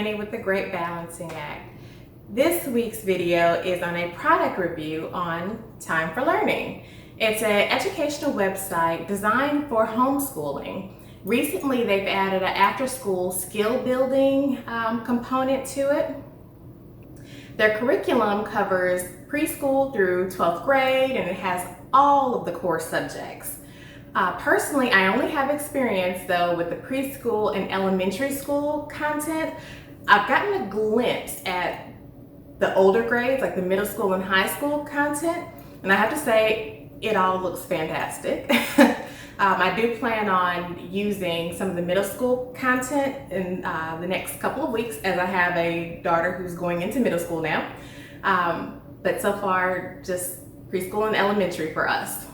Annie with the Great Balancing Act. This week's video is on a product review on Time4Learning. It's an educational website designed for homeschooling. Recently, they've added an after-school skill building component to it. Their curriculum covers preschool through 12th grade, and it has all of the core subjects. Personally, I only have experience though with the preschool and elementary school content. I've gotten a glimpse at the older grades, like the middle school and high school content, and I have to say it all looks fantastic. I do plan on using some of the middle school content in the next couple of weeks, as I have a daughter who's going into middle school now. But so far, just preschool and elementary for us.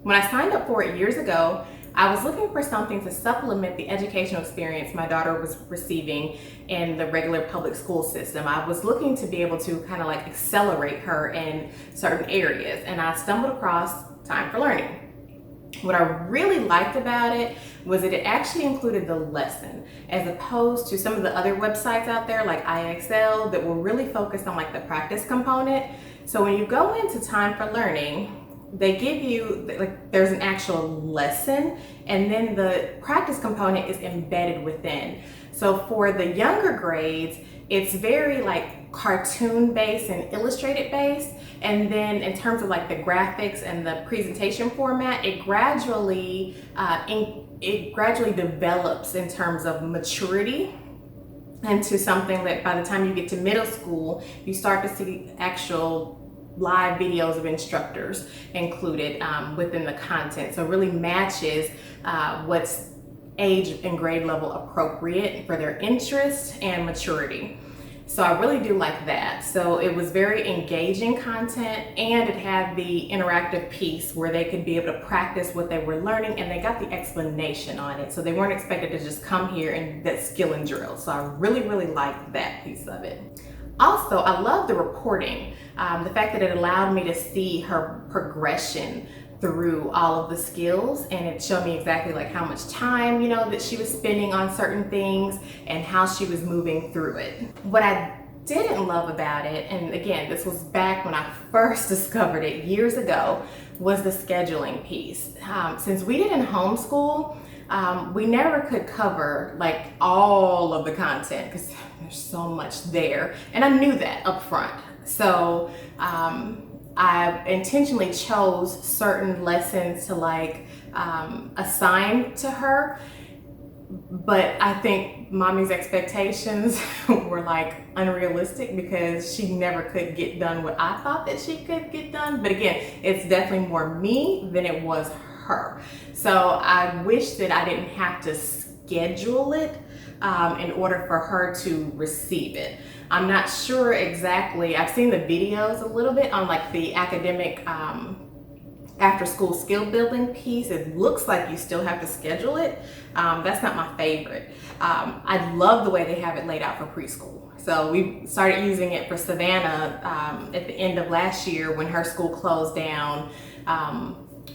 When I signed up for it years ago, I was looking for something to supplement the educational experience my daughter was receiving in the regular public school system. I was looking to be able to kind of like accelerate her in certain areas, and I stumbled across Time4Learning. What I really liked about it was that it actually included the lesson, as opposed to some of the other websites out there like IXL that were really focused on like the practice component. So when you go into Time4Learning, they give you, like, there's an actual lesson, and then the practice component is embedded within. So for the younger grades, it's very like cartoon based and illustrated based. And then in terms of like the graphics and the presentation format, it gradually develops in terms of maturity into something that by the time you get to middle school, you start to see actual live videos of instructors included within the content. So it really matches what's age and grade level appropriate for their interest and maturity. So I really do like that. So it was very engaging content, and it had the interactive piece where they could be able to practice what they were learning, and they got the explanation on it. So they weren't expected to just come here and that skill and drill. So I really liked that piece of it. Also, I love the reporting, the fact that it allowed me to see her progression through all of the skills, and it showed me exactly like how much time, you know, that she was spending on certain things and how she was moving through it. What I didn't love about it, and again, this was back when I first discovered it years ago, was the scheduling piece. Since we didn't homeschool, we never could cover like all of the content because there's so much there, and I knew that up front. So I intentionally chose certain lessons to like assign to her, but I think mommy's expectations were like unrealistic because she never could get done what I thought that she could get done. But again, it's definitely more me than it was her. So I wish that I didn't have to schedule it in order for her to receive it. I'm not sure exactly. I've seen the videos a little bit on like the academic after school skill building piece. It looks like you still have to schedule it. That's not my favorite. I love the way they have it laid out for preschool. So we started using it for Savannah at the end of last year when her school closed down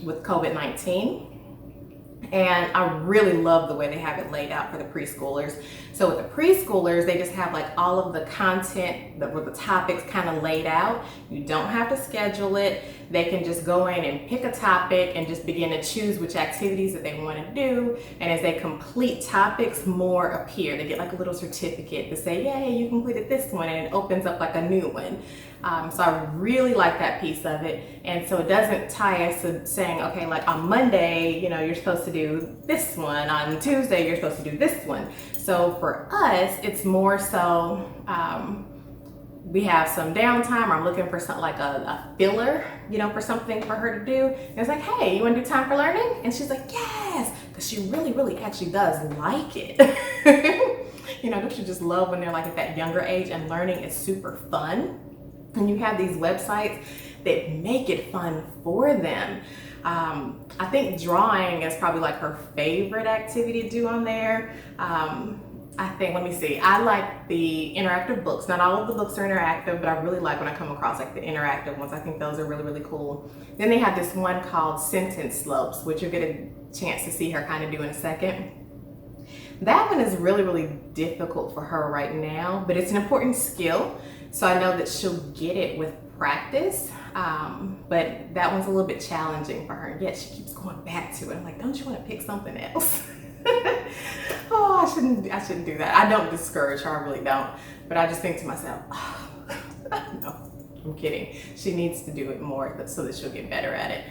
with COVID-19. And I really love the way they have it laid out for the preschoolers. So with the preschoolers, they just have like all of the content, with the topics kind of laid out. You don't have to schedule it. They can just go in and pick a topic and just begin to choose which activities that they want to do. And as they complete topics, more appear. They get like a little certificate to say, yay, you completed this one, and it opens up like a new one. So I really like that piece of it. And so it doesn't tie us to saying, okay, like on Monday, you know, you're supposed to do this one. On Tuesday, you're supposed to do this one. So for us, it's more so we have some downtime, or I'm looking for something like a filler, you know, for something for her to do. And it's like, hey, you want to do Time4Learning? And she's like, yes, because she really actually does like it. You know, don't you just love when they're like at that younger age and learning is super fun? And you have these websites that make it fun for them. I think drawing is probably like her favorite activity to do on there. I think, let me see, I like the interactive books. Not all of the books are interactive, but I really like when I come across like the interactive ones. I think those are really cool. Then they have this one called Sentence Slopes, which you'll get a chance to see her kind of do in a second. That one is really, really difficult for her right now, but it's an important skill. So I know that she'll get it with practice. But that one's a little bit challenging for her. And yet she keeps going back to it. I'm like, don't you want to pick something else? Oh, I shouldn't do that. I don't discourage her, I really don't. But I just think to myself, oh, no, I'm kidding. She needs to do it more so that she'll get better at it.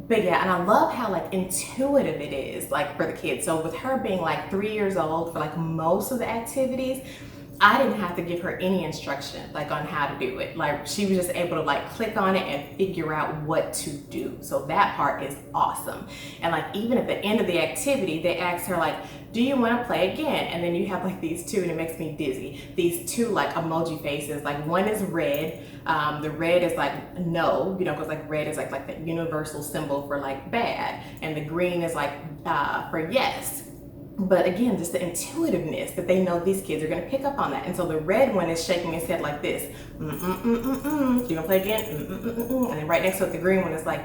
But yeah, and I love how like intuitive it is, like for the kids. So with her being like 3 years old for like most of the activities, I didn't have to give her any instruction like on how to do it. Like she was just able to like click on it and figure out what to do. So that part is awesome. And like even at the end of the activity, they asked her like, do you want to play again? And then you have like these two, and it makes me dizzy. These two like emoji faces, like one is red. The red is like no, you know, because like red is like the universal symbol for like bad. And the green is like for yes. But again, just the intuitiveness that they know these kids are going to pick up on that. And so the red one is shaking his head like this. You gonna play again? And then right next to it, the green one is like,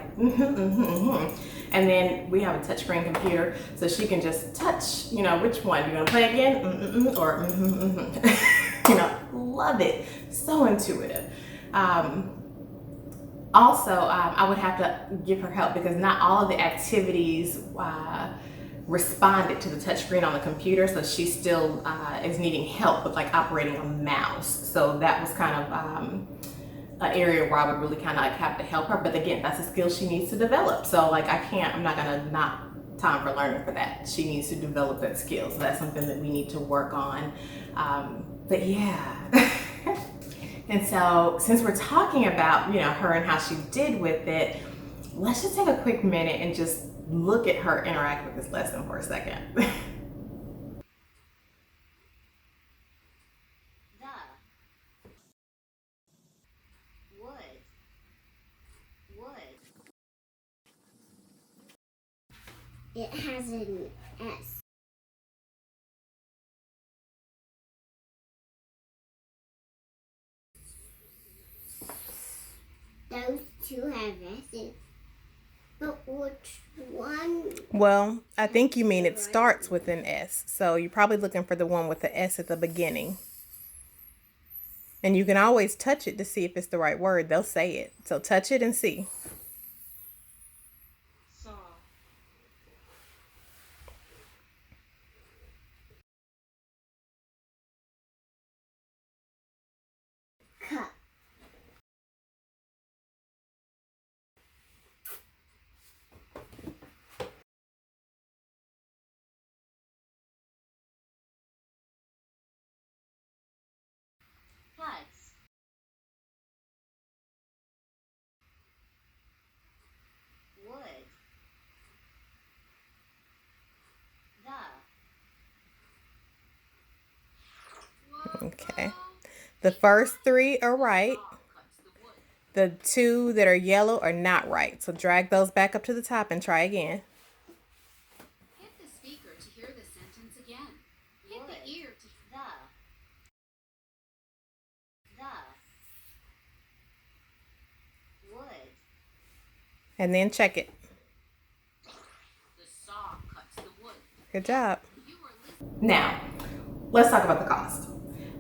And then we have a touchscreen computer, so she can just touch, you know, which one? You gonna play again? Or you know, love it. So intuitive. Also, I would have to give her help because not all of the activities responded to the touchscreen on the computer, so she still is needing help with like operating a mouse. So that was kind of an area where I would really kind of like have to help her. But again, that's a skill she needs to develop. So like I'm not gonna not time for learning for that. She needs to develop that skill. So that's something that we need to work on. But yeah. And so since we're talking about, you know, her and how she did with it, let's just take a quick minute and just look at her interact with this lesson for a second. It has an S. Those two have S's. But which one? Well, I think you mean it starts with an S. So you're probably looking for the one with the S at the beginning. And you can always touch it to see if it's the right word. They'll say it. So touch it and see. Saw. Cup. Huts. Wood. Okay. The first three are right. The two that are yellow are not right. So drag those back up to the top and try again. Hit the speaker to hear the sentence again. Hit the ear to the wood. And then check it. The saw cuts the wood. Good job. Now, let's talk about the cost.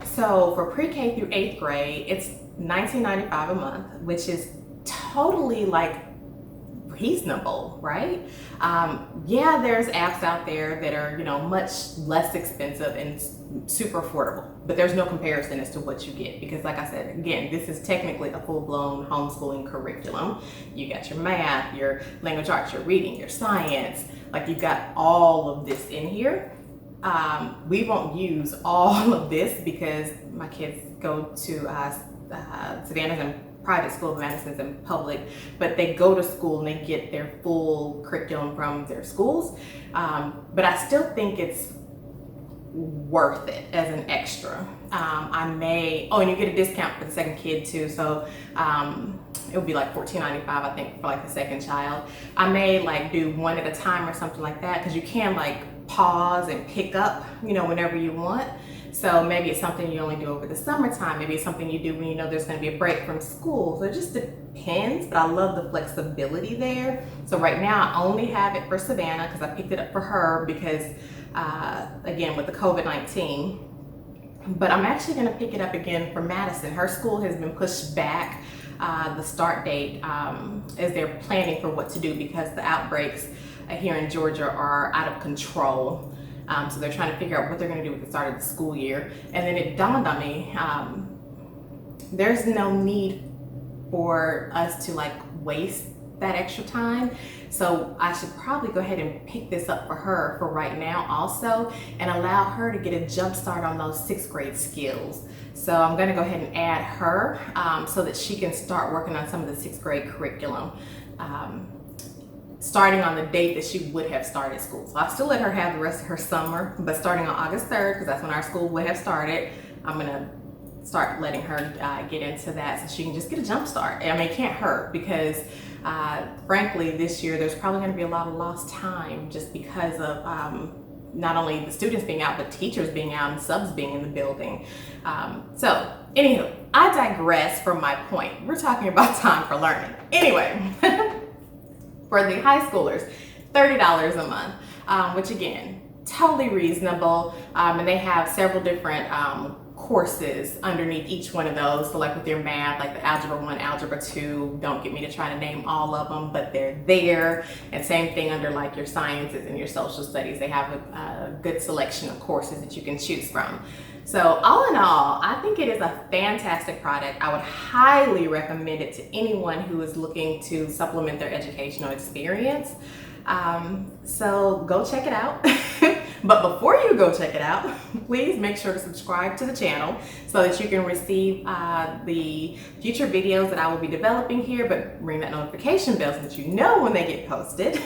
So for pre-K through 8th grade, it's $19.95 a month, which is totally like reasonable, right? Yeah, there's apps out there that are, you know, much less expensive and super affordable, but there's no comparison as to what you get because like I said, again, this is technically a full-blown homeschooling curriculum. You got your math, your language arts, your reading, your science, like you've got all of this in here. We won't use all of this because my kids go to Savannah's in private school, Madison's in public, but they go to school and they get their full curriculum from their schools. But I still think it's worth it as an extra. And you get a discount for the second kid too. So it would be like $14.95, I think, for like the second child. I may like do one at a time or something like that because you can like pause and pick up, you know, whenever you want. So maybe it's something you only do over the summertime. Maybe it's something you do when you know there's going to be a break from school. So it just depends, but I love the flexibility there. So right now I only have it for Savannah because I picked it up for her because, again, with the COVID-19. But I'm actually going to pick it up again for Madison. Her school has been pushed back, the start date, as they're planning for what to do because the outbreaks here in Georgia are out of control. So they're trying to figure out what they're going to do with the start of the school year. And then it dawned on me, there's no need for us to like waste that extra time. So I should probably go ahead and pick this up for her for right now also, and allow her to get a jump start on those 6th grade skills. So I'm going to go ahead and add her so that she can start working on some of the 6th grade curriculum, starting on the date that she would have started school. So I'll still let her have the rest of her summer, but starting on August 3rd, because that's when our school would have started, I'm going to start letting her get into that so she can just get a jump start. I mean, it can't hurt because frankly, this year there's probably going to be a lot of lost time just because of not only the students being out, but teachers being out and subs being in the building. So anywho, I digress from my point. We're talking about time for learning. Anyway, for the high schoolers, $30 a month, which again, totally reasonable. And they have several different courses underneath each one of those. So like with your math, like the Algebra 1, Algebra 2, don't get me to try to name all of them, but they're there. And same thing under like your sciences and your social studies. They have a good selection of courses that you can choose from. So all in all, I think it is a fantastic product. I would highly recommend it to anyone who is looking to supplement their educational experience. So go check it out. But before you go check it out, please make sure to subscribe to the channel so that you can receive the future videos that I will be developing here, but ring that notification bell so that you know when they get posted.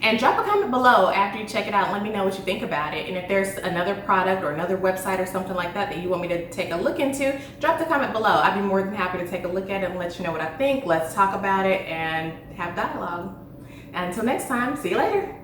And drop a comment below after you check it out and let me know what you think about it. And if there's another product or another website or something like that that you want me to take a look into, drop the comment below. I'd be more than happy to take a look at it and let you know what I think. Let's talk about it and have dialogue. Until next time, see you later.